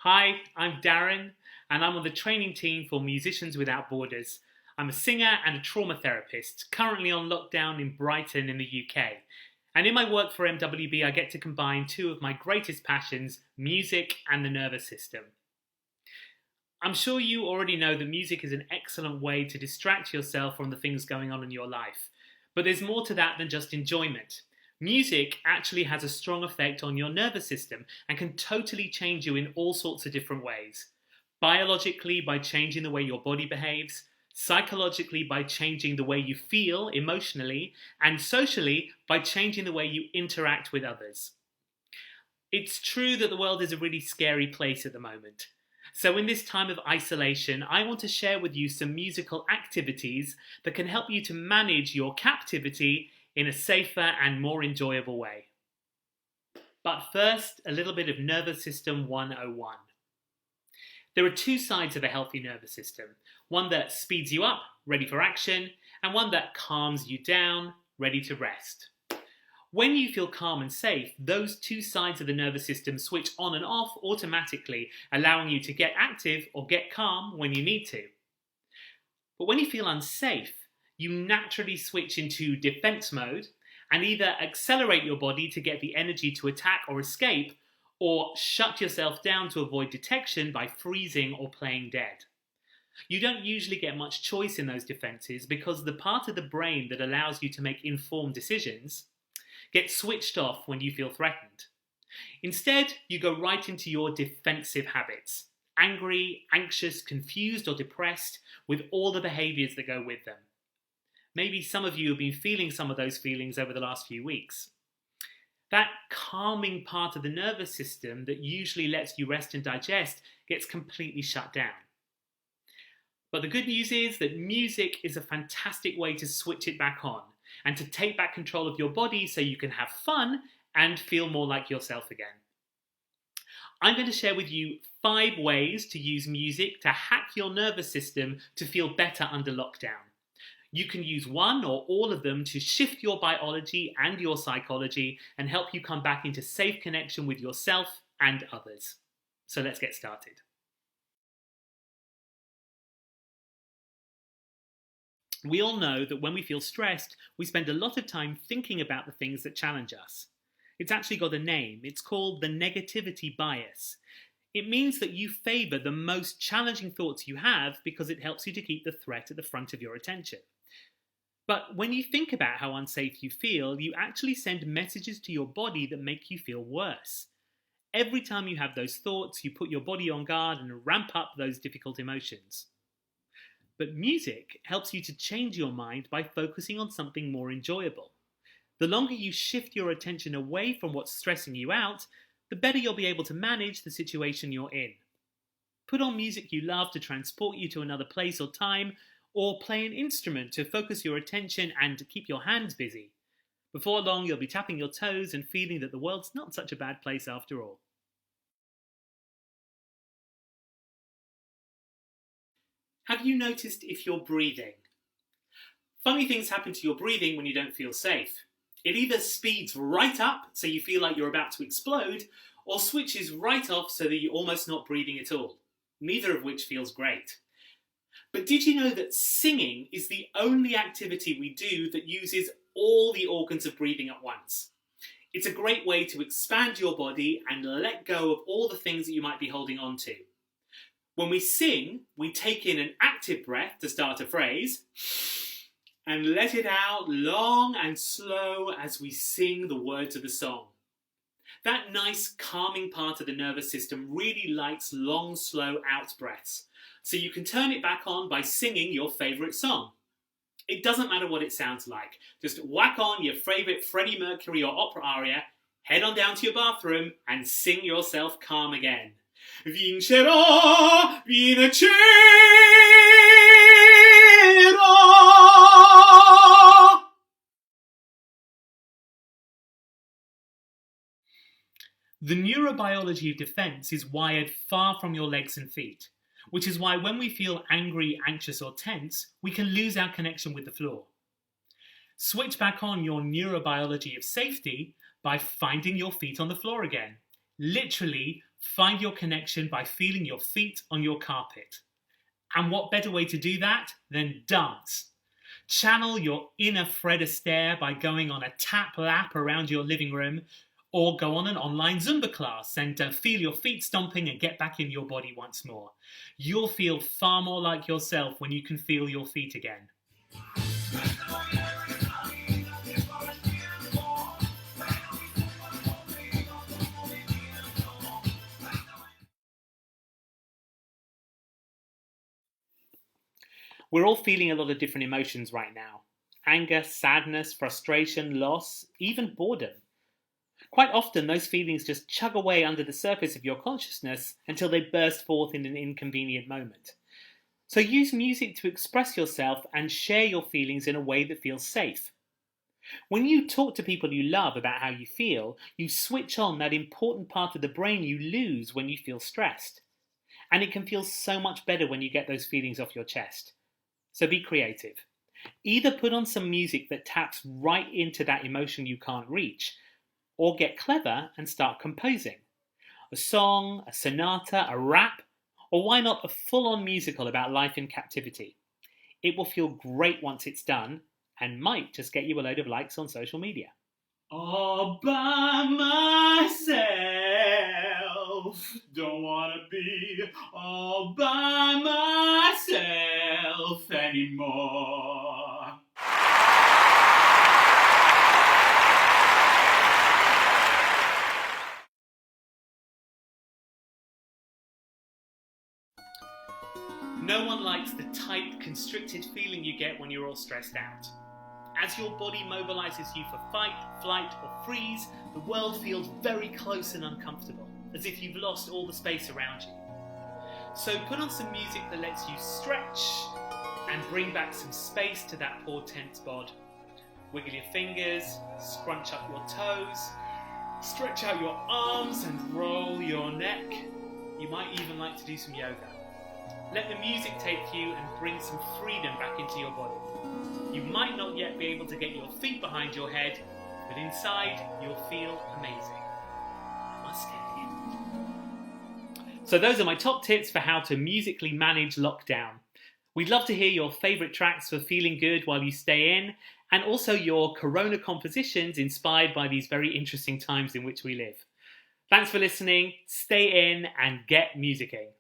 Hi, I'm Darren, and I'm on the training team for Musicians Without Borders. I'm a singer and a trauma therapist, currently on lockdown in Brighton in the UK. And in my work for MWB, I get to combine two of my greatest passions, music and the nervous system. I'm sure you already know that music is an excellent way to distract yourself from the things going on in your life. But there's more to that than just enjoyment. Music actually has a strong effect on your nervous system and can totally change you in all sorts of different ways. Biologically, by changing the way your body behaves, psychologically, by changing the way you feel emotionally, and socially, by changing the way you interact with others. It's true that the world is a really scary place at the moment. So, in this time of isolation, I want to share with you some musical activities that can help you to manage your captivity in a safer and more enjoyable way. But first, a little bit of Nervous System 101. There are two sides of a healthy nervous system, one that speeds you up, ready for action, and one that calms you down, ready to rest. When you feel calm and safe, those two sides of the nervous system switch on and off automatically, allowing you to get active or get calm when you need to. But when you feel unsafe, you naturally switch into defense mode and either accelerate your body to get the energy to attack or escape, or shut yourself down to avoid detection by freezing or playing dead. You don't usually get much choice in those defenses because the part of the brain that allows you to make informed decisions gets switched off when you feel threatened. Instead, you go right into your defensive habits, angry, anxious, confused, or depressed, with all the behaviours that go with them. Maybe some of you have been feeling some of those feelings over the last few weeks. That calming part of the nervous system that usually lets you rest and digest gets completely shut down. But the good news is that music is a fantastic way to switch it back on and to take back control of your body so you can have fun and feel more like yourself again. I'm going to share with you 5 ways to use music to hack your nervous system to feel better under lockdown. You can use one or all of them to shift your biology and your psychology and help you come back into safe connection with yourself and others. So let's get started. We all know that when we feel stressed, we spend a lot of time thinking about the things that challenge us. It's actually got a name. It's called the negativity bias. It means that you favour the most challenging thoughts you have because it helps you to keep the threat at the front of your attention. But when you think about how unsafe you feel, you actually send messages to your body that make you feel worse. Every time you have those thoughts, you put your body on guard and ramp up those difficult emotions. But music helps you to change your mind by focusing on something more enjoyable. The longer you shift your attention away from what's stressing you out, the better you'll be able to manage the situation you're in. Put on music you love to transport you to another place or time, or play an instrument to focus your attention and to keep your hands busy. Before long, you'll be tapping your toes and feeling that the world's not such a bad place after all. Have you noticed if you're breathing? Funny things happen to your breathing when you don't feel safe. It either speeds right up so you feel like you're about to explode, or switches right off so that you're almost not breathing at all. Neither of which feels great. But did you know that singing is the only activity we do that uses all the organs of breathing at once? It's a great way to expand your body and let go of all the things that you might be holding on to. When we sing, we take in an active breath to start a phrase and let it out long and slow as we sing the words of the song. That nice calming part of the nervous system really likes long, slow out breaths, so you can turn it back on by singing your favourite song. It doesn't matter what it sounds like. Just whack on your favourite Freddie Mercury or opera aria, head on down to your bathroom and sing yourself calm again. Vincerò, vincerò. The neurobiology of defense is wired far from your legs and feet, which is why when we feel angry, anxious, or tense, we can lose our connection with the floor. Switch back on your neurobiology of safety by finding your feet on the floor again. Literally, Find your connection by feeling your feet on your carpet. And what better way to do that than dance? Channel your inner Fred Astaire by going on a tap lap around your living room, or go on an online Zumba class and feel your feet stomping and get back in your body once more. You'll feel far more like yourself when you can feel your feet again. We're all feeling a lot of different emotions right now. Anger, sadness, frustration, loss, even boredom. Quite often, those feelings just chug away under the surface of your consciousness until they burst forth in an inconvenient moment. So use music to express yourself and share your feelings in a way that feels safe. When you talk to people you love about how you feel, you switch on that important part of the brain you lose when you feel stressed. And it can feel so much better when you get those feelings off your chest. So be creative. Either put on some music that taps right into that emotion you can't reach, or get clever and start composing. A song, a sonata, a rap, or why not a full-on musical about life in captivity? It will feel great once it's done, and might just get you a load of likes on social media. All by myself, don't wanna be all by myself anymore. No one likes the tight, constricted feeling you get when you're all stressed out. As your body mobilizes you for fight, flight, or freeze, the world feels very close and uncomfortable, as if you've lost all the space around you. So put on some music that lets you stretch and bring back some space to that poor tense bod. Wiggle your fingers, scrunch up your toes, stretch out your arms and roll your neck. You might even like to do some yoga. Let the music take you and bring some freedom back into your body. You might not yet be able to get your feet behind your head, but inside you'll feel amazing. I must get in. So those are my top tips for how to musically manage lockdown. We'd love to hear your favourite tracks for feeling good while you stay in, and also your Corona compositions inspired by these very interesting times in which we live. Thanks for listening, stay in and get musicking.